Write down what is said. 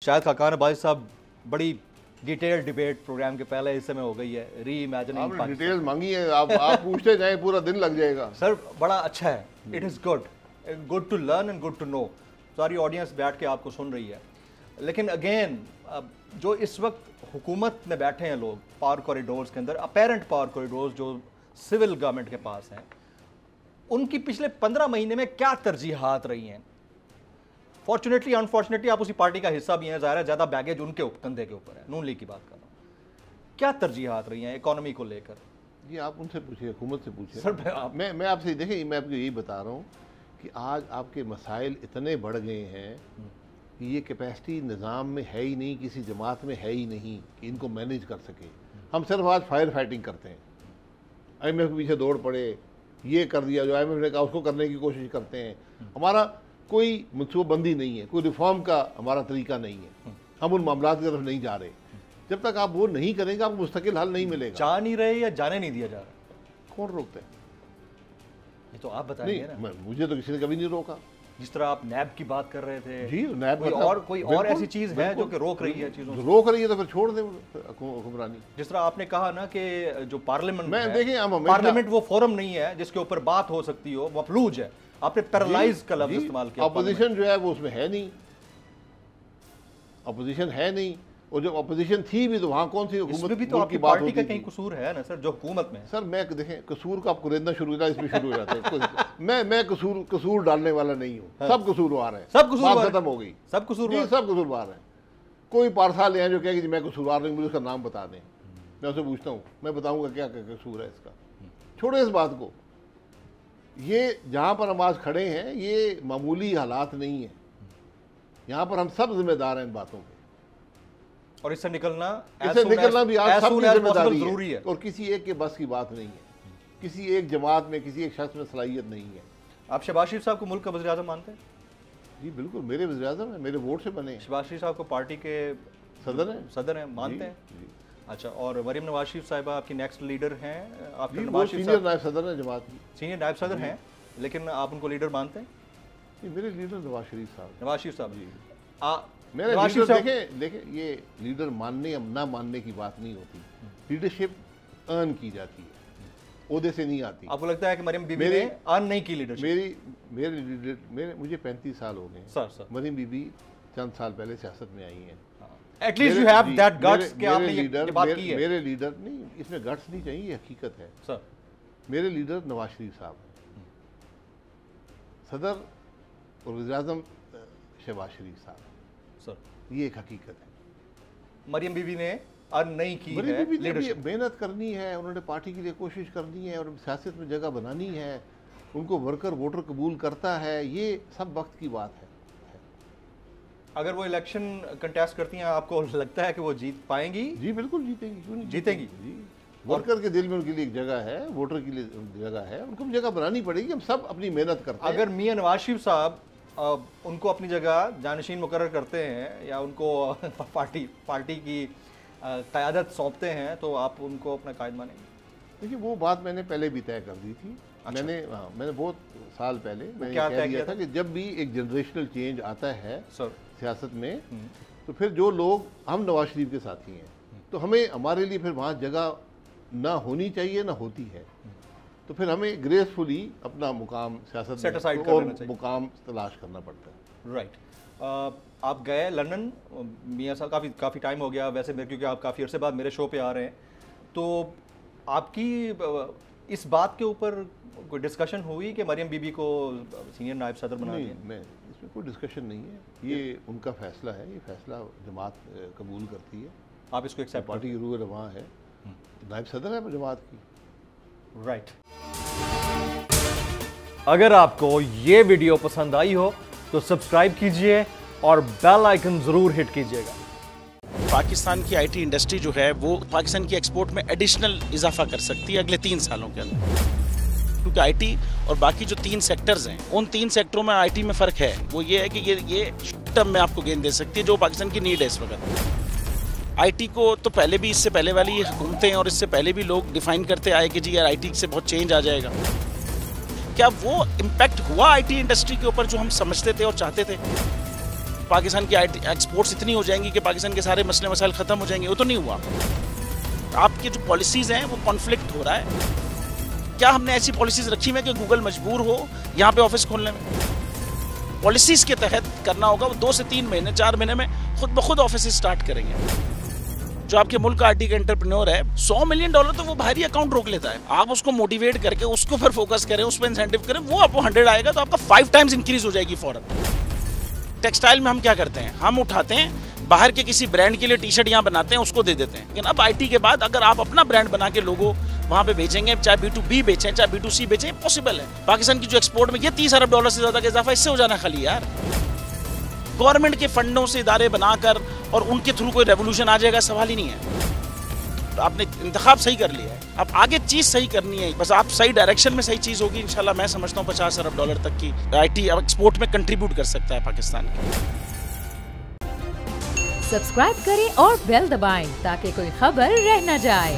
शायद खाकान अब्बासी साहब बड़ी डिटेल डिबेट प्रोग्राम के पहले हिस्से में हो गई है, री इमेजिनिंग। आपने डिटेल्स मांगी है, आप पूछते जाए पूरा दिन लग जाएगा। सर बड़ा अच्छा है, it is good to learn and good to know. सारी ऑडियंस बैठ के आपको सुन रही है, लेकिन अगेन जो इस वक्त हुकूमत में बैठे हैं लोग पावर कॉरिडोर्स के अंदर, अपेरेंट पावर कॉरिडोर्स जो सिविल गवर्नमेंट के पास हैं, उनकी पिछले 15 महीने में क्या तरजीहात रही हैं? फॉर्चुनेटली अनफॉर्चुनेटली आप उसी पार्टी का हिस्सा भी हैं, ज़ाहिर है ज़्यादा बैगेज उनके कंधे के ऊपर है, नून लीग की बात कर रहा हूँ। क्या तरजीहात रही हैं इकोनॉमी को लेकर? ये आप उनसे पूछिए, हुकूमत से पूछिए। सर मैं आपसे देखिए, मैं आपको यही बता रहा हूँ कि आज आपके मसाइल इतने बढ़ गए हैं कि ये कैपेसिटी निज़ाम में है ही नहीं, किसी जमात में है ही नहीं कि इनको मैनेज कर सके। हम सिर्फ आज फायर फाइटिंग करते हैं, IMF के पीछे दौड़ पड़े, ये कर दिया जो IMF ने कहा उसको करने की कोशिश करते हैं। हमारा कोई मनसूबाबंदी नहीं है, कोई रिफॉर्म का हमारा तरीका नहीं है, हम उन मामलों की तरफ नहीं जा रहे। जब तक आप वो नहीं करेंगे आपको मुस्तकिल हल नहीं मिलेगा। जा नहीं रहे या जाने नहीं दिया जा रहा? कौन रोकता है? ये तो आप बताइए ना। मुझे तो किसी ने कभी नहीं रोका। जिस तरह आप नैब की बात कर रहे थे, जी नैब कोई और ऐसी चीज है जो कि रोक रही है चीजों से? रोक रही है तो फिर छोड़ दे हुक्मरानी। जिस तरह आपने कहा ना कि जो पार्लियामेंट मैं देखिए पार्लियामेंट वो फोरम नहीं है जिसके ऊपर बात हो सकती हो, मफलूज है। आपने पैरालाइज का लफ्ज इस्तेमाल किया। अपोजिशन जो है वो उसमें है नहीं, अपोजिशन है नहीं, और जब अपोजिशन थी भी तो वहाँ कौन सी हुकूमत भी तो आपकी पार्टी का कहीं कसूर है ना सर, जो हुकूमत में? सर मैं देखें कसूर का आप कुरेदना शुरू किया, इसमें शुरू हो जाते हैं। मैं कसूर डालने वाला नहीं हूँ। सब कसूरवार है, सब कसूरवार खत्म हो गई। सब कसूरवार, सब कसूरवार है। कोई पारसा ले आए जो कहेगी मैं कसूरवार नहीं, मुझे उसका नाम बता दें। मैं उससे पूछता हूँ, मैं बताऊँगा क्या कसूर है इसका। छोड़े इस बात को। ये जहाँ पर हम आज खड़े हैं ये मामूली हालात नहीं है, यहाँ पर हम सब जिम्मेदार हैं इन बातों के, और इससे निकलना भी आज सब जिम्मेदारी जरूरी है। और किसी एक के बस की बात नहीं है, किसी एक जमात में किसी एक शख्स में सलाहियत नहीं है। आप शहबाज शरीफ साहब को मुल्क का वज़ीर आज़म मानते हैं? जी बिल्कुल, मेरे वज़ीर आज़म है, मेरे वोट से बने। शहबाज शरीफ साहब को पार्टी के सदर हैं, मानते हैं? अच्छा, और मरीम नवाज शरीफ साहिबा आपकी नेक्स्ट लीडर हैं? आपके सीनियर नायब सदर हैं जमात की, सीनियर नायब सदर हैं, लेकिन आप उनको लीडर मानते हैं? मेरे लीडर नवाज शरीफ साहब। नवाज शरीफ साहब जी, मेरे लीडर देखें ये लीडर मानने या ना मानने की बात नहीं होती। लीडरशिप अर्न की जाती है, ओहदे से नहीं आती। आपको लगता है कि मरीम बीबी ने अर्न नहीं की लीडरशिप? मुझे 35 साल हो गए सर। मरीम बीबी चंद साल पहले सियासत में आई हैं। At least you have that guts कि आपने ये बात की है। मेरे लीडर नहीं, इसमें गट्स नहीं चाहिए, ये हकीकत है सर। मेरे लीडर नवाज शरीफ साहब हैं, सदर और वज़ीर-ए-आज़म शहबाज शरीफ साहब सर, ये एक हकीकत है। मरियम बीबी ने अर्न नहीं की है, लीडरशिप मेहनत करनी है, उन्होंने पार्टी के लिए कोशिश करनी है और सियासत में जगह बनानी है, उनको वर्कर वोटर कबूल करता है, ये सब वक्त की बात है। अगर वो इलेक्शन कंटेस्ट करती हैं, आपको लगता है कि वो जीत पाएंगी? जी बिल्कुल जीतेंगी, क्यों नहीं जीतेंगी? जी, वर्कर के दिल में उनके लिए एक जगह है, वोटर के लिए जगह है, उनको जगह बनानी पड़ेगी। हम सब अपनी मेहनत करते हैं। अगर मियां नवाज शरीफ साहब उनको अपनी जगह जानशीन मुकर्रर करते हैं या उनको पार्टी की क़यादत सौंपते हैं, तो आप उनको अपना कायद मानेंगे? देखिए वो बात मैंने पहले भी तय कर दी थी। अच्छा। मैंने बहुत साल पहले मैंने कह दिया था कि जब भी एक जनरेशनल चेंज आता है सियासत में, तो फिर जो लोग, हम नवाज शरीफ के साथी हैं, तो हमें हमारे लिए फिर वहाँ जगह ना होनी चाहिए ना होती है, तो फिर हमें ग्रेसफुली अपना मुकाम सियासत में और मुकाम तलाश करना पड़ता है। राइट। आप गए लंदन, मियां साहब काफ़ी टाइम हो गया वैसे क्योंकि आप काफ़ी अर्से बाद मेरे शो पे आ रहे हैं, तो आपकी इस बात के ऊपर कोई डिस्कशन हुई कि मरियम बीबी को सीनियर नायब सदर बना दिया? नहीं, इसमें कोई डिस्कशन नहीं है, ये उनका फैसला है, ये फैसला जमात कबूल करती है। आप इसको एक्सेप्ट? पार्टी की रूह रवां है, नायब सदर है जमात की। राइट। अगर आपको ये वीडियो पसंद आई हो तो सब्सक्राइब कीजिए और बेल आइकन जरूर हिट कीजिएगा। पाकिस्तान की आईटी इंडस्ट्री जो है वो पाकिस्तान की एक्सपोर्ट में एडिशनल इजाफा कर सकती है अगले 3 सालों के अंदर, क्योंकि आईटी और बाकी जो 3 सेक्टर्स हैं, उन 3 सेक्टरों में आईटी में फ़र्क है। वो ये है कि ये शॉर्ट टर्म में आपको गेन दे सकती है, जो पाकिस्तान की नीड है इस वक्त। आईटी को तो पहले भी, इससे पहले वाली हुकूमतें और इससे पहले भी लोग डिफाइन करते आए कि जी यार आईटी से बहुत चेंज आ जाएगा। क्या वो इम्पैक्ट हुआ आईटी इंडस्ट्री के ऊपर जो हम समझते थे और चाहते थे? पाकिस्तान की आईटी एक्सपोर्ट्स इतनी हो जाएंगी कि पाकिस्तान के सारे मसले मसाइल खत्म हो जाएंगे, वो तो नहीं हुआ। आपकी जो पॉलिसीज हैं वो कॉन्फ्लिक्ट हो रहा है। क्या हमने ऐसी पॉलिसीज रखी हुई है कि गूगल मजबूर हो यहाँ पे ऑफिस खोलने में? पॉलिसीज के तहत करना होगा। वो 2 से 3 महीने 4 महीने में खुद ब खुद ऑफिस स्टार्ट करेंगे। जो आपके मुल्क का आईटी का एंटरप्रेन्योर है, $100 मिलियन तो वो बाहरी अकाउंट रोक लेता है। आप उसको मोटिवेट करके उसको फिर फोकस करें, उस पर इंसेंटिव करें, वो आपको 100 आएगा तो आपका 5 टाइम्स इंक्रीज हो जाएगी फौरन। टेक्सटाइल में हम क्या करते हैं, हम उठाते हैं बाहर के किसी ब्रांड के लिए टी शर्ट यहाँ बनाते हैं, उसको दे देते हैं। लेकिन अब आईटी के बाद अगर आप अपना ब्रांड बना के लोगो वहाँ पे बेचेंगे, चाहे B2B बेचें चाहे B2C बेचें, पॉसिबल है। पाकिस्तान की जो एक्सपोर्ट में ये $30 अरब से ज्यादा का इजाफा इससे हो जाना खाली यार। गवर्नमेंट के फंडों से इदारे बनाकर और उनके थ्रू कोई रेवोल्यूशन आ जाएगा, सवाल ही नहीं है। तो आपने इंतखाब सही कर लिया है, अब आगे चीज सही करनी है, बस आप सही डायरेक्शन में सही चीज होगी इंशाल्लाह। मैं समझता हूँ $50 अरब तक की आईटी एक्सपोर्ट में कंट्रीब्यूट कर सकता है पाकिस्तान। सब्सक्राइब करें और बेल दबाएं ताकि कोई खबर रह न जाए।